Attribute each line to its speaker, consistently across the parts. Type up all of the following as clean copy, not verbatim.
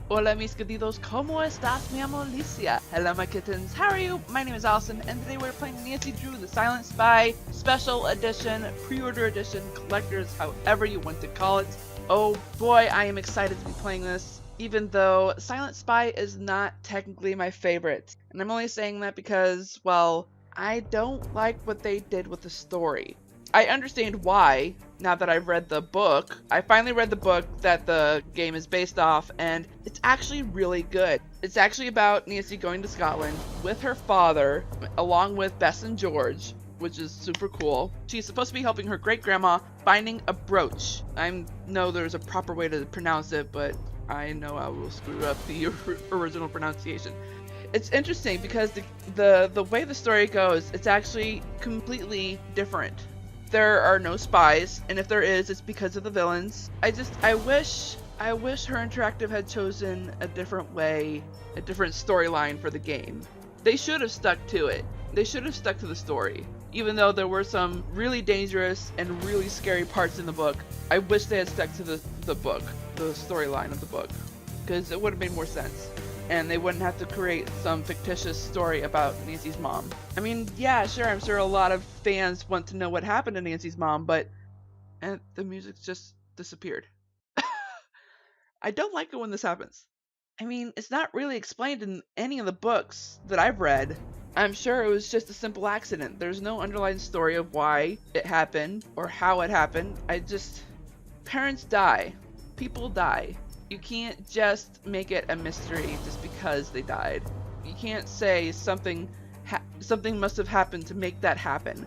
Speaker 1: Hola mis queridos, ¿cómo estás? Me llamo Alicia. Hello my kittens, how are you? My name is Allison, and today we're playing Nancy Drew the Silent Spy Special Edition, Pre-Order Edition, Collectors, however you want to call it. Oh boy, I am excited to be playing this, even though Silent Spy is not technically my favorite. And I'm only saying that because, well, I don't like what they did with the story. I understand why, now that I've read the book. I finally read the book that the game is based off, and it's actually really good. It's actually about Nancy going to Scotland with her father, along with Bess and George, which is super cool. She's supposed to be helping her great-grandma finding a brooch. I know there's a proper way to pronounce it, but I know I will screw up the original pronunciation. It's interesting because the way the story goes, it's actually completely different. There are no spies, and if there is, it's because of the villains. I wish Her Interactive had chosen a different way, a different storyline for the game. They should have stuck to it. They should have stuck to the story. Even though there were some really dangerous and really scary parts in the book, I wish they had stuck to the book, the storyline of the book, because it would have made more sense. And they wouldn't have to create some fictitious story about Nancy's mom. I mean, yeah, sure, I'm sure a lot of fans want to know what happened to Nancy's mom, but and the music just disappeared. I don't like it when this happens. I mean, it's not really explained in any of the books that I've read. I'm sure it was just a simple accident. There's no underlying story of why it happened or how it happened. Parents die. People die. You can't just make it a mystery just because they died. You can't say something must have happened to make that happen.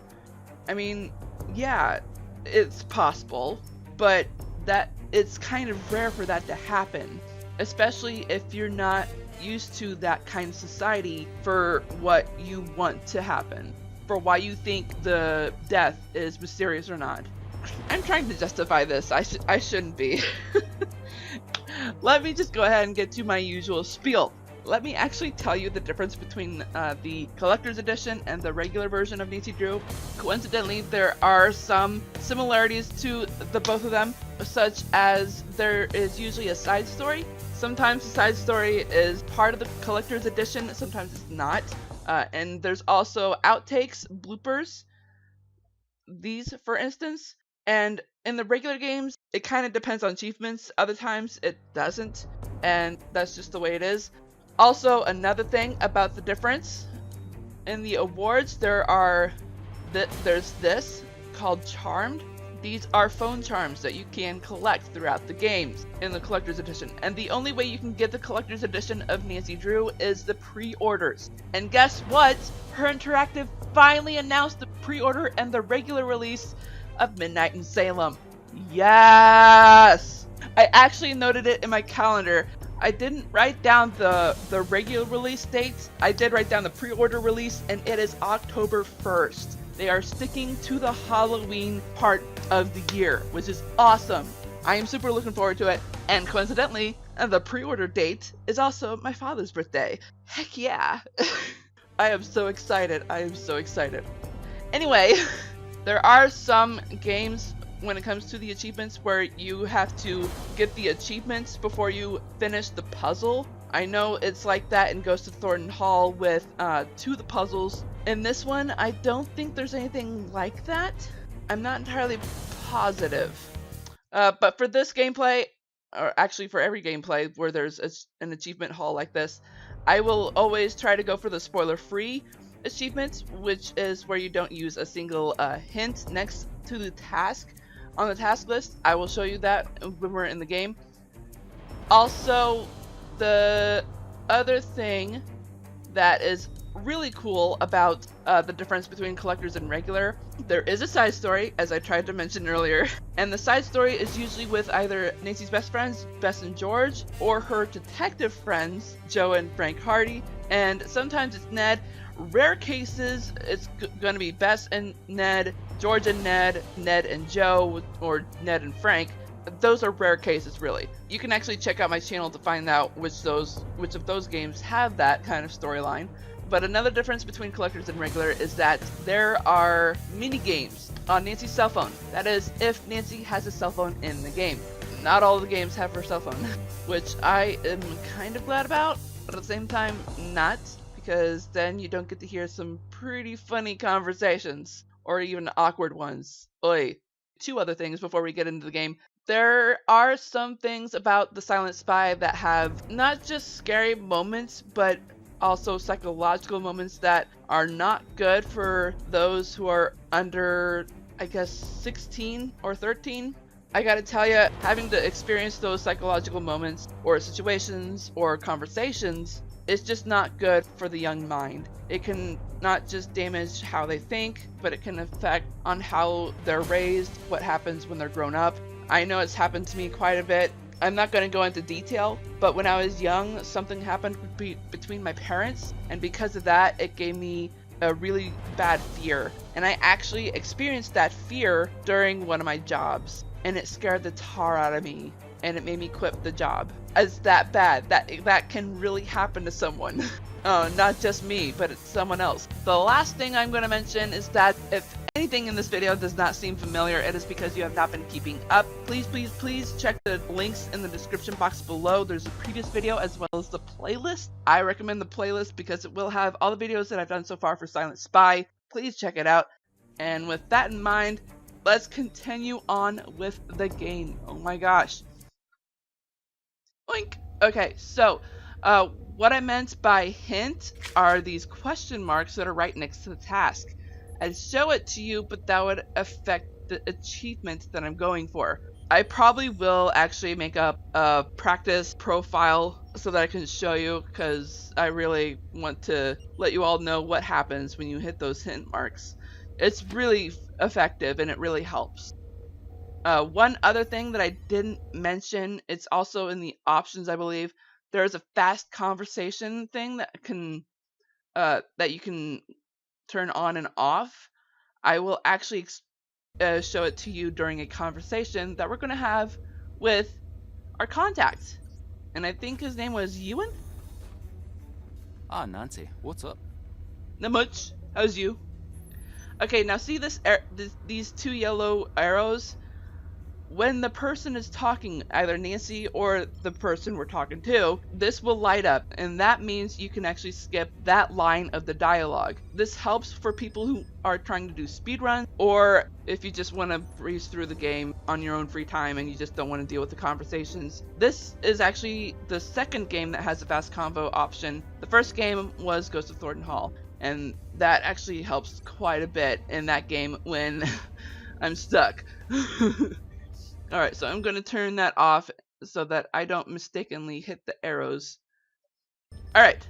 Speaker 1: I mean, yeah, it's possible, but it's kind of rare for that to happen, especially if you're not used to that kind of society for what you want to happen, for why you think the death is mysterious or not. I'm trying to justify this. I shouldn't be. Let me just go ahead and get to my usual spiel. Let me actually tell you the difference between the collector's edition and the regular version of Nancy Drew. Coincidentally, there are some similarities to the both of them, such as there is usually a side story. Sometimes the side story is part of the collector's edition, sometimes it's not. And there's also outtakes, bloopers. These, for instance. And in the regular games, it kind of depends on achievements. Other times it doesn't, and that's just the way it is. Also, another thing about the difference, in the awards there's this called Charmed. These are phone charms that you can collect throughout the games in the collector's edition. And the only way you can get the collector's edition of Nancy Drew is the pre-orders. And guess what? Her Interactive finally announced the pre-order and the regular release of Midnight in Salem. Yes! I actually noted it in my calendar. I didn't write down the regular release dates. I did write down the pre-order release, and it is October 1st. They are sticking to the Halloween part of the year, which is awesome. I am super looking forward to it. And coincidentally, the pre-order date is also my father's birthday. Heck yeah! I am so excited. I am so excited. Anyway, there are some games when it comes to the achievements where you have to get the achievements before you finish the puzzle. I know it's like that in Ghost of Thornton Hall with 2 of the puzzles. In this one, I don't think there's anything like that. I'm not entirely positive. But for this gameplay, or actually for every gameplay where there's an achievement hall like this, I will always try to go for the spoiler-free achievement, which is where you don't use a single hint next to the task on the task list. I will show you that when we're in the game. Also, the other thing that is really cool about the difference between collectors and regular, there is a side story, as I tried to mention earlier, and the side story is usually with either Nancy's best friends, Bess and George, or her detective friends, Joe and Frank Hardy, and sometimes it's Ned. Rare cases, it's going to be Bess and Ned, George and Ned, Ned and Joe, or Ned and Frank. Those are rare cases, really. You can actually check out my channel to find out which of those games have that kind of storyline. But another difference between collectors and regular is that there are mini games on Nancy's cell phone. That is, if Nancy has a cell phone in the game. not all the games have for cell phone, which I am kind of glad about, but at the same time, not, because then you don't get to hear some pretty funny conversations, or even awkward ones. Oi. Two other things before we get into the game. There are some things about the Silent Spy that have not just scary moments, but also psychological moments that are not good for those who are under, I guess, 16 or 13. I gotta tell you, having to experience those psychological moments or situations or conversations is just not good for the young mind. It can not just damage how they think, but it can affect on how they're raised, what happens when they're grown up. I know it's happened to me quite a bit. I'm not going to go into detail, but when I was young, something happened between my parents, and because of that, it gave me a really bad fear. And I actually experienced that fear during one of my jobs, and it scared the tar out of me, and it made me quit the job. It's that bad. That can really happen to someone. Not just me, but it's someone else. The last thing I'm going to mention is that if anything in this video does not seem familiar, it is because you have not been keeping up. Please check the links in the description box below. There's a previous video as well as the playlist. I recommend the playlist because it will have all the videos that I've done so far for Silent Spy. Please check it out. And with that in mind, let's continue on with the game. Oh my gosh. Oink. Okay, so what I meant by hint are these question marks that are right next to the task. I'd show it to you, but that would affect the achievement that I'm going for. I probably will actually make up a practice profile so that I can show you, because I really want to let you all know what happens when you hit those hint marks. It's really effective and it really helps. One other thing that I didn't mention, it's also in the options, I believe. There's a fast conversation thing that you can turn on and off. I will actually show it to you during a conversation that we're going to have with our contact. And I think his name was Ewan?
Speaker 2: Ah, Nancy, what's up?
Speaker 1: Not much. How's you? Okay, now see these two yellow arrows? When the person is talking, either Nancy or the person we're talking to, this will light up, and that means you can actually skip that line of the dialogue. This helps for people who are trying to do speedruns, or if you just want to breeze through the game on your own free time and you just don't want to deal with the conversations. This is actually the second game that has a fast convo option. The first game was Ghost of Thornton Hall, and that actually helps quite a bit in that game when I'm stuck. Alright, so I'm going to turn that off so that I don't mistakenly hit the arrows. Alright.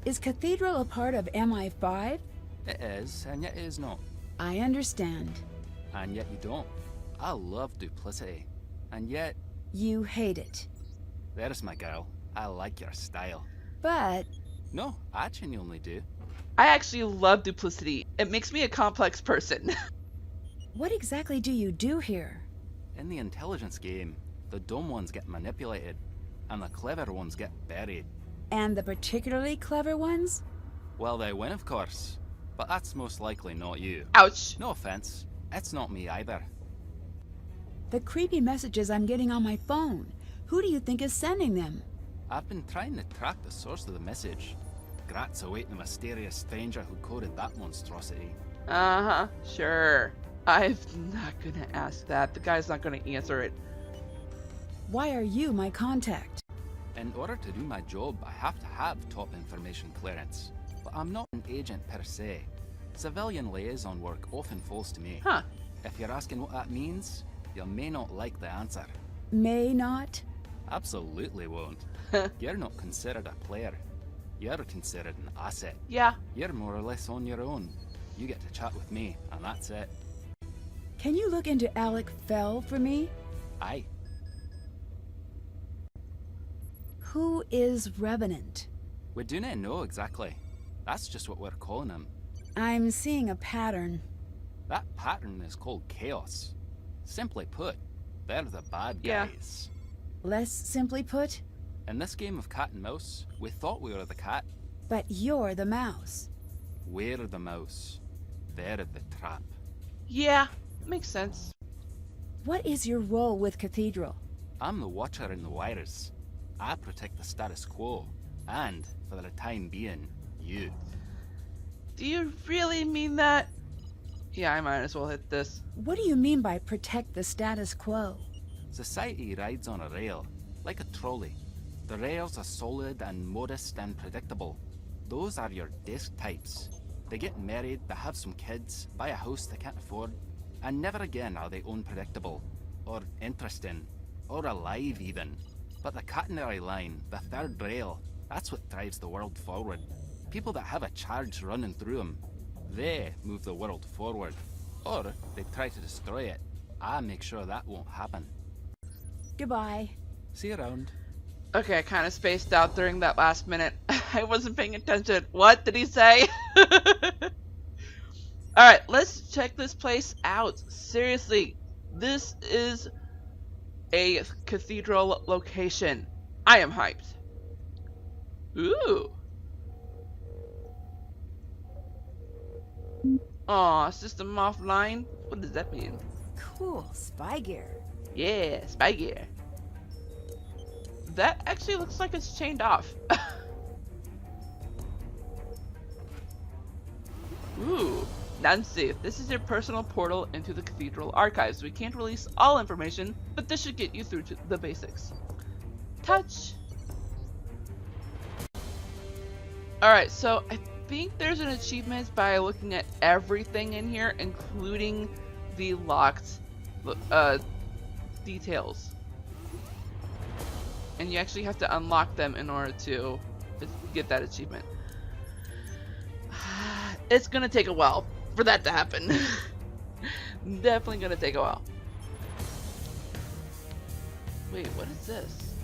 Speaker 3: Is Cathedral a part of MI5?
Speaker 2: It is, and yet it is not.
Speaker 3: I understand.
Speaker 2: And yet you don't. I love duplicity. And yet...
Speaker 3: You hate it.
Speaker 2: There's my girl. I like your style.
Speaker 3: But...
Speaker 2: No, I genuinely do.
Speaker 1: I actually love duplicity. It makes me a complex person.
Speaker 3: What exactly do you do here?
Speaker 2: In the intelligence game, the dumb ones get manipulated, and the clever ones get buried.
Speaker 3: And the particularly clever ones?
Speaker 2: Well, they win, of course. But that's most likely not you.
Speaker 1: Ouch.
Speaker 2: No offense. It's not me either.
Speaker 3: The creepy messages I'm getting on my phone. Who do you think is sending them?
Speaker 2: I've been trying to track the source of the message. Grats await the mysterious stranger who coded that monstrosity.
Speaker 1: Uh-huh, sure. I'm not gonna ask that. The guy's not gonna answer it.
Speaker 3: Why are you my contact?
Speaker 2: In order to do my job, I have to have top information clearance. But I'm not an agent per se. Civilian liaison work often falls to me.
Speaker 1: Huh.
Speaker 2: If you're asking what that means, you may not like the answer.
Speaker 3: May not?
Speaker 2: Absolutely won't. You're not considered a player. You're considered an asset.
Speaker 1: Yeah.
Speaker 2: You're more or less on your own. You get to chat with me, and that's it.
Speaker 3: Can you look into Alec Fell for me?
Speaker 2: Aye.
Speaker 3: Who is Revenant?
Speaker 2: We do not know exactly. That's just what we're calling him.
Speaker 3: I'm seeing a pattern.
Speaker 2: That pattern is called chaos. Simply put, they're the bad guys.
Speaker 3: Less simply put?
Speaker 2: In this game of cat and mouse, we thought we were the cat.
Speaker 3: But you're the mouse.
Speaker 2: We're the mouse. They're the trap.
Speaker 1: Yeah, makes sense.
Speaker 3: What is your role with Cathedral?
Speaker 2: I'm the watcher in the wires. I protect the status quo, and, for the time being, you.
Speaker 1: Do you really mean that? Yeah, I might as well hit this.
Speaker 3: What do you mean by protect the status quo?
Speaker 2: Society rides on a rail, like a trolley. The rails are solid and modest and predictable. Those are your desk types. They get married, they have some kids, buy a house they can't afford, and never again are they unpredictable, or interesting, or alive even. But the catenary line, the third rail, that's what drives the world forward. People that have a charge running through them, they move the world forward. Or they try to destroy it. I make sure that won't happen.
Speaker 3: Goodbye.
Speaker 2: See you around.
Speaker 1: Okay, I kind of spaced out during that last minute. I wasn't paying attention. What did he say? Alright, let's check this place out. Seriously, this is a cathedral location. I am hyped. Ooh. Aw, system offline? What does that mean?
Speaker 3: Cool. Spy gear.
Speaker 1: Yeah, spy gear. That actually looks like it's chained off. Ooh, Nancy, this is your personal portal into the cathedral archives. We can't release all information, but this should get you through to the basics. Touch. Alright, so I think there's an achievement by looking at everything in here, including the locked details. And you actually have to unlock them in order to get that achievement. It's gonna take a while for that to happen. Definitely gonna take a while. Wait, what is this?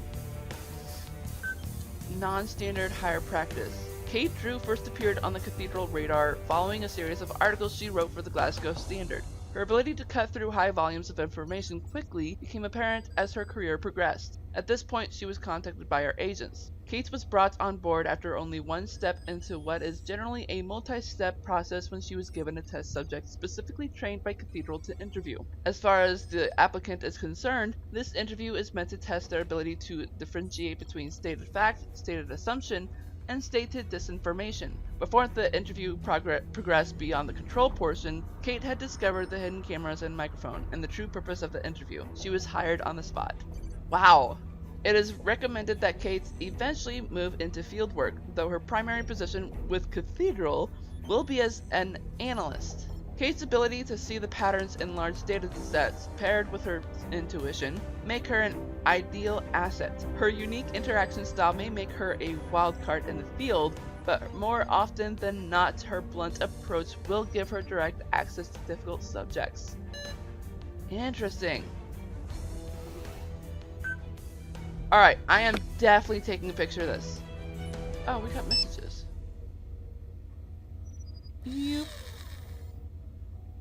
Speaker 1: Non-standard higher practice. Kate Drew first appeared on the Cathedral radar following a series of articles she wrote for the Glasgow Standard. Her ability to cut through high volumes of information quickly became apparent as her career progressed. At this point, she was contacted by her agents. Kate was brought on board after only one step into what is generally a multi-step process when she was given a test subject specifically trained by Cathedral to interview. As far as the applicant is concerned, this interview is meant to test their ability to differentiate between stated fact, stated assumption, and stated disinformation. Before the interview progressed beyond the control portion, Kate had discovered the hidden cameras and microphone and the true purpose of the interview. She was hired on the spot. Wow. It is recommended that Kate eventually move into field work, though her primary position with Cathedral will be as an analyst. Kate's ability to see the patterns in large data sets, paired with her intuition, make her an ideal asset. Her unique interaction style may make her a wild card in the field, but more often than not, her blunt approach will give her direct access to difficult subjects. Interesting. Alright, I am definitely taking a picture of this. Oh, we got messages. Yep.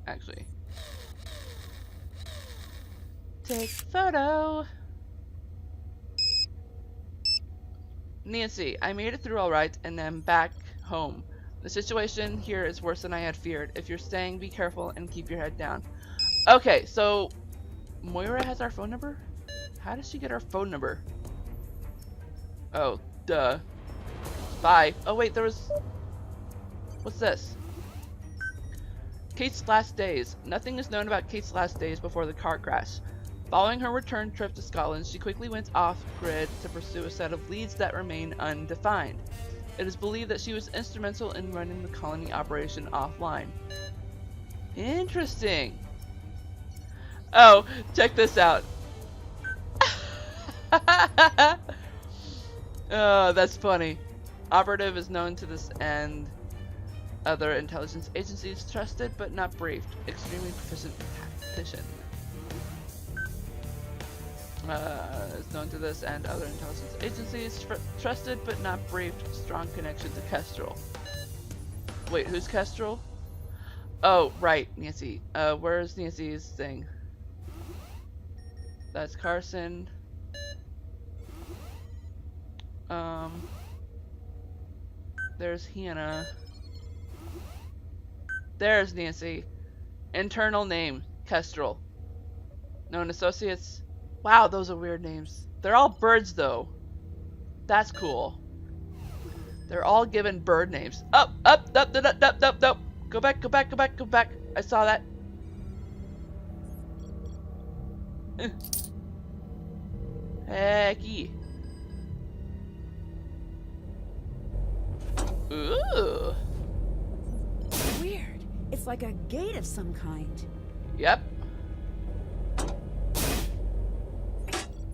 Speaker 1: Actually. Take photo. Nancy, I made it through alright and am back home. The situation here is worse than I had feared. If you're staying, be careful and keep your head down. Okay, so Moira has our phone number? How does she get our phone number? Oh, duh. Bye. Oh wait, there was... What's this? Kate's last days. Nothing is known about Kate's last days before the car crash. Following her return trip to Scotland, she quickly went off-grid to pursue a set of leads that remain undefined. It is believed that she was instrumental in running the colony operation offline. Interesting. Oh, check this out. Oh, that's funny. Operative is known to this and other intelligence agencies, trusted but not briefed. Extremely proficient tactician. Is known to this and other intelligence agencies, trusted but not briefed. Strong connection to Kestrel. Wait, who's Kestrel? Oh, right, Nancy. Where's Nancy's thing? That's Carson. There's Hannah. There's Nancy. Internal name, Kestrel. Known associates. Wow, those are weird names. They're all birds, though. That's cool. They're all given bird names. Up, up, up, up, up, up, up, up. Go back, go back, go back, go back. I saw that. Hecky. Ooh.
Speaker 3: Weird. It's like a gate of some kind.
Speaker 1: Yep.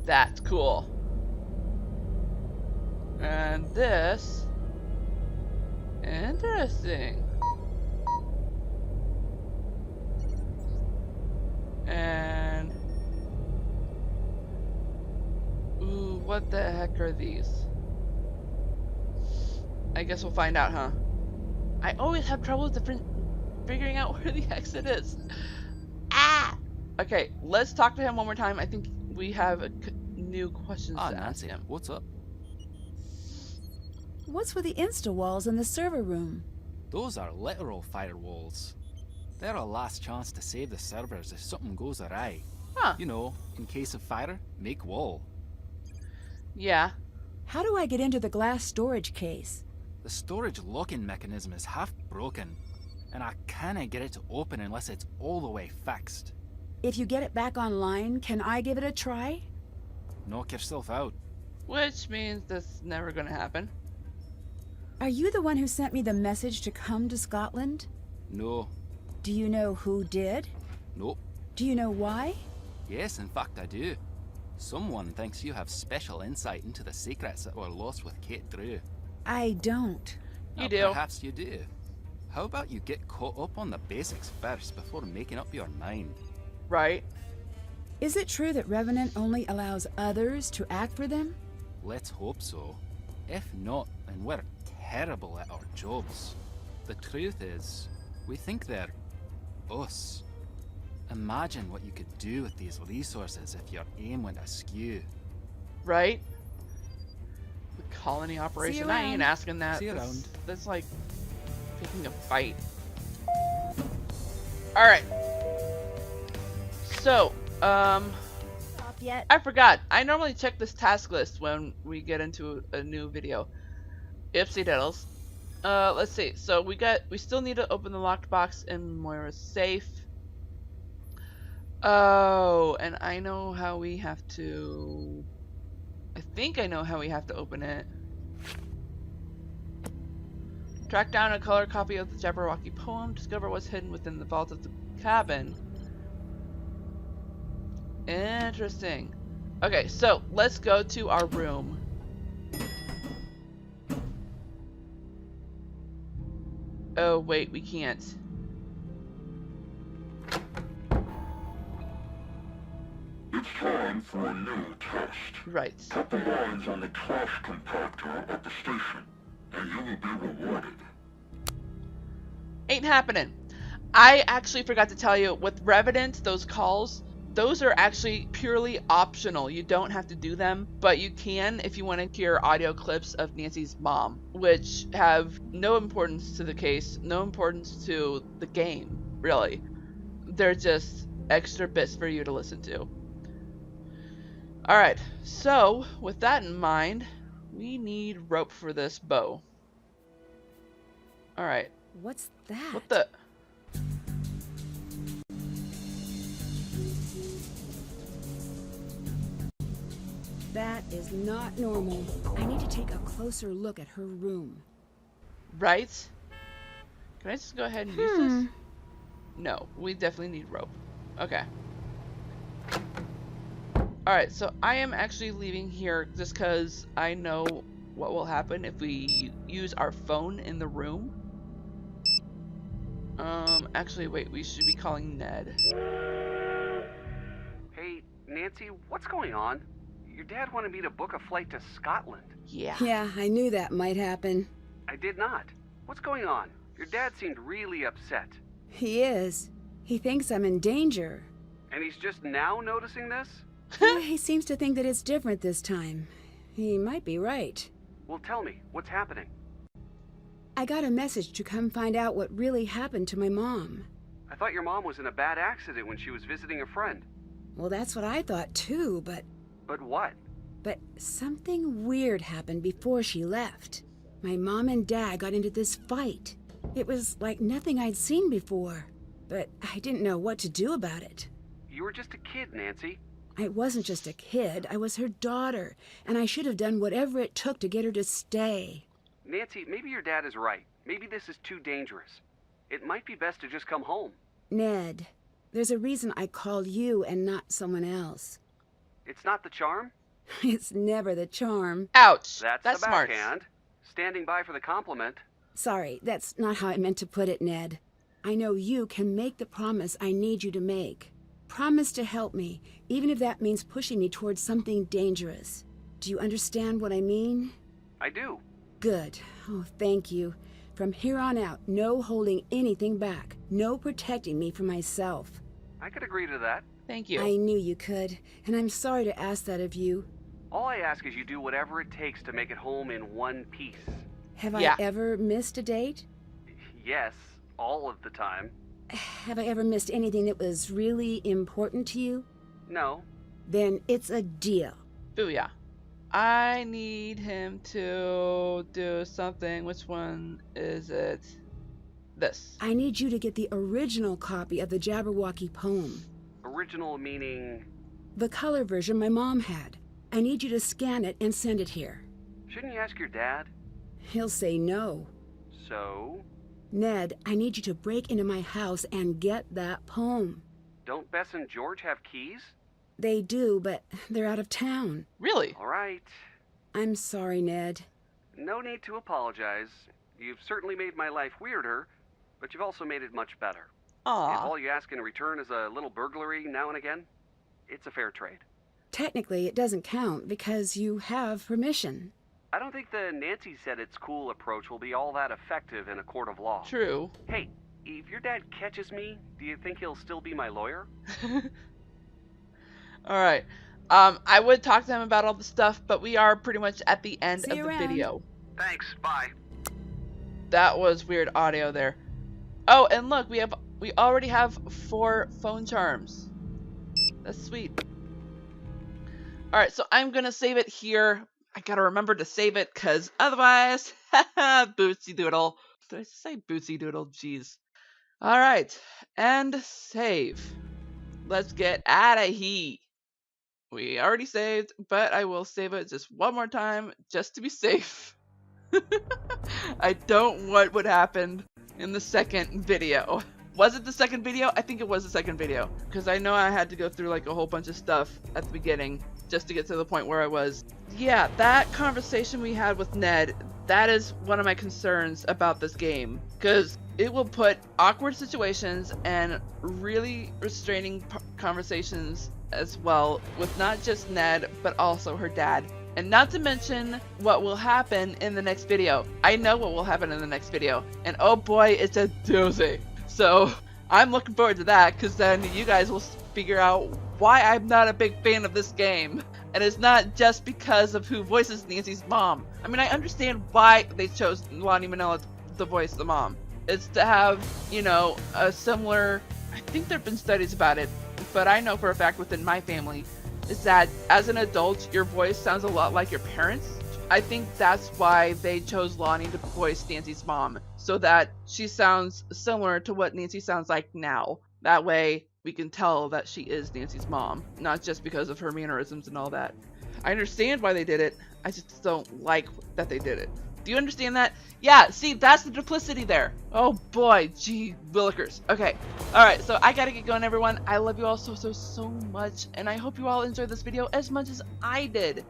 Speaker 1: That's cool. And this... Interesting. And... Ooh, what the heck are these? I guess we'll find out, huh? I always have trouble with figuring out where the exit is. Ah! Okay, let's talk to him one more time. I think we have new questions to ask
Speaker 2: Nancy,
Speaker 1: him.
Speaker 2: what's up?
Speaker 3: What's with the Insta walls in the server room?
Speaker 2: Those are literal firewalls. They're a last chance to save the servers if something goes awry.
Speaker 1: Huh.
Speaker 2: You know, in case of fire, make wall.
Speaker 1: Yeah.
Speaker 3: How do I get into the glass storage case?
Speaker 2: The storage locking mechanism is half broken, and I can't get it to open unless it's all the way fixed.
Speaker 3: If you get it back online, can I give it a try?
Speaker 2: Knock yourself out.
Speaker 1: Which means that's never gonna happen.
Speaker 3: Are you the one who sent me the message to come to Scotland?
Speaker 2: No.
Speaker 3: Do you know who did?
Speaker 2: Nope.
Speaker 3: Do you know why?
Speaker 2: Yes, in fact I do. Someone thinks you have special insight into the secrets that were lost with Kate Drew.
Speaker 3: I don't.
Speaker 1: You
Speaker 2: Well,
Speaker 1: do.
Speaker 2: Perhaps you do. How about you get caught up on the basics first before making up your mind?
Speaker 1: Right.
Speaker 3: Is it true that Revenant only allows others to act for them?
Speaker 2: Let's hope so. If not, then we're terrible at our jobs. The truth is, we think they're us. Imagine what you could do with these resources if your aim went askew.
Speaker 1: Right? The colony operation. I ain't
Speaker 3: around.
Speaker 1: asking that.
Speaker 2: See you
Speaker 1: That's-
Speaker 2: around.
Speaker 1: That's like picking a fight. Alright. So,
Speaker 3: Off yet?
Speaker 1: I forgot. I normally check this task list when we get into a new video. Ipsy diddles. Let's see. So we still need to open the locked box in Moira's safe. Oh, and I know how we have to... I think I know how we have to open it. Track down a color copy of the Jabberwocky poem. Discover what's hidden within the vault of the cabin. Interesting. Okay, so let's go to our room. Oh, wait, we can't.
Speaker 4: It's time for a new test.
Speaker 1: Right.
Speaker 4: Put the lines on the trash compactor at the station, and you will be rewarded.
Speaker 1: Ain't happening. I actually forgot to tell you, with Revenant, those calls, those are actually purely optional. You don't have to do them, but you can if you want to hear audio clips of Nancy's mom, which have no importance to the case, no importance to the game, really. They're just extra bits for you to listen to. Alright, so with that in mind, we need rope for this bow. Alright,
Speaker 3: What's that?
Speaker 1: what the...
Speaker 3: That is not normal. I need to take a closer look at her room.
Speaker 1: Right? Can I just go ahead and use this? No, we definitely need rope. Okay. Alright, so I am actually leaving here just because I know what will happen if we use our phone in the room. Actually, wait, we should be calling Ned.
Speaker 5: Hey, Nancy, what's going on? Your dad wanted me to book a flight to Scotland.
Speaker 1: Yeah.
Speaker 3: Yeah, I knew that might happen.
Speaker 5: I did not. What's going on? Your dad seemed really upset.
Speaker 3: He is. He thinks I'm in danger.
Speaker 5: And he's just now noticing this?
Speaker 3: Yeah, he seems to think that it's different this time. He might be right.
Speaker 5: Well, tell me, what's happening?
Speaker 3: I got a message to come find out what really happened to my mom.
Speaker 5: I thought your mom was in a bad accident when she was visiting a friend.
Speaker 3: Well, that's what I thought too, but
Speaker 5: But what?
Speaker 3: something weird happened before she left. My mom and dad got into this fight. It was like nothing I'd seen before, but I didn't know what to do about it.
Speaker 5: You were just a kid, Nancy.
Speaker 3: I wasn't just a kid, I was her daughter, and I should have done whatever it took to get her to stay.
Speaker 5: Nancy, maybe your dad is right. Maybe this is too dangerous. It might be best to just come home.
Speaker 3: Ned, there's a reason I called you and not someone else.
Speaker 5: It's not the charm?
Speaker 3: It's never the charm.
Speaker 1: Ouch.
Speaker 5: That's the
Speaker 1: smart.
Speaker 5: backhand. Standing by for the compliment.
Speaker 3: Sorry, that's not how I meant to put it, Ned. I know you can make the promise I need you to make. Promise to help me, even if that means pushing me towards something dangerous. Do you understand what I mean?
Speaker 5: I do.
Speaker 3: Good. Oh, thank you. From here on out, no holding anything back. No protecting me from myself.
Speaker 5: I could agree to that.
Speaker 1: Thank you.
Speaker 3: I knew you could, and I'm sorry to ask that of you.
Speaker 5: All I ask is you do whatever it takes to make it home in one piece.
Speaker 3: Have
Speaker 1: Yeah.
Speaker 3: I ever missed a date?
Speaker 5: Yes, all of the time.
Speaker 3: Have I ever missed anything that was really important to you?
Speaker 5: No.
Speaker 3: Then it's a deal.
Speaker 1: Booyah. I need him to do something. Which one is it? This.
Speaker 3: I need you to get the original copy of the Jabberwocky poem.
Speaker 5: Original meaning...
Speaker 3: The color version my mom had. I need you to scan it and send it here.
Speaker 5: Shouldn't you ask your dad?
Speaker 3: He'll say no.
Speaker 5: So?
Speaker 3: Ned, I need you to break into my house and get that poem.
Speaker 5: Don't Bess and George have keys?
Speaker 3: They do, but they're out of town.
Speaker 1: Really?
Speaker 5: All right.
Speaker 3: I'm sorry, Ned.
Speaker 5: No need to apologize. You've certainly made my life weirder, but you've also made it much better. If
Speaker 1: Aw.
Speaker 5: all you ask in return is a little burglary now and again, it's a fair trade.
Speaker 3: Technically, it doesn't count because you have permission.
Speaker 5: I don't think the Nancy said it's cool approach will be all that effective in a court of law.
Speaker 1: True.
Speaker 5: Hey, if your dad catches me, do you think he'll still be my lawyer?
Speaker 1: Alright. I would talk to him about all the stuff, but we are pretty much at the end
Speaker 3: See
Speaker 1: of
Speaker 3: you
Speaker 1: the
Speaker 3: around.
Speaker 1: video.
Speaker 5: Thanks, bye.
Speaker 1: That was weird audio there. Oh, and look, we already have 4 phone charms. That's sweet. Alright, so I'm gonna save it here. I gotta remember to save it, cause otherwise, bootsy doodle. Did I say bootsy doodle? Jeez. Alright, and save. Let's get out of here. We already saved, but I will save it just one more time, just to be safe. I don't want what happened in the second video. Was it the second video? I think it was the second video, because I know I had to go through like a whole bunch of stuff at the beginning just to get to the point where I was. Yeah, that conversation we had with Ned, that is one of my concerns about this game, because it will put awkward situations and really restraining conversations as well with not just Ned, but also her dad. And not to mention what will happen in the next video. I know what will happen in the next video, and oh boy, it's a doozy. So I'm looking forward to that, because then you guys will figure out why I'm not a big fan of this game. And it's not just because of who voices Nancy's mom. I mean, I understand why they chose Lonnie Manella to voice the mom. It's to have, you know, a similar, I think there have been studies about it, but I know for a fact within my family, is that as an adult, your voice sounds a lot like your parents. I think that's why they chose Lonnie to voice Nancy's mom, so that she sounds similar to what Nancy sounds like now. That way, we can tell that she is Nancy's mom, not just because of her mannerisms and all that. I understand why they did it, I just don't like that they did it. Do you understand that? Yeah, see, that's the duplicity there. Oh boy, gee willikers. Okay, alright, so I gotta get going, everyone. I love you all so much, and I hope you all enjoyed this video as much as I did.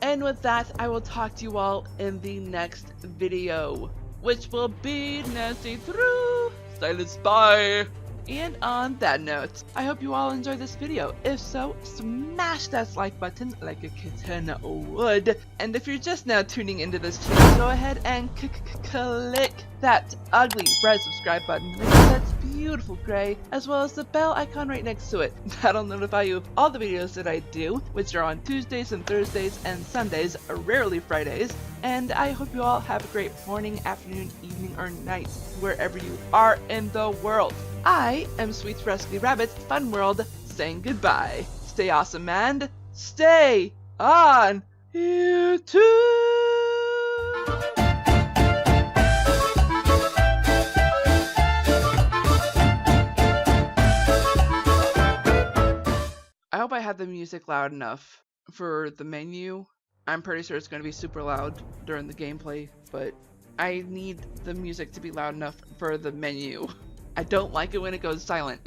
Speaker 1: And with that, I will talk to you all in the next video, which will be Nancy through Silent Spy. And on that note, I hope you all enjoyed this video. If so, smash that like button like a kitten would. And if you're just now tuning into this channel, go ahead and click that ugly red subscribe button next to that beautiful gray, as well as the bell icon right next to it. That'll notify you of all the videos that I do, which are on Tuesdays and Thursdays and Sundays, rarely Fridays. And I hope you all have a great morning, afternoon, evening, or night, wherever you are in the world. I am Sweet Rascally Rabbit Fun World saying goodbye. stay awesome and stay on YouTube. I hope I had the music loud enough for the menu. I'm pretty sure it's going to be super loud during the gameplay, but I need the music to be loud enough for the menu. I don't like it when it goes silent.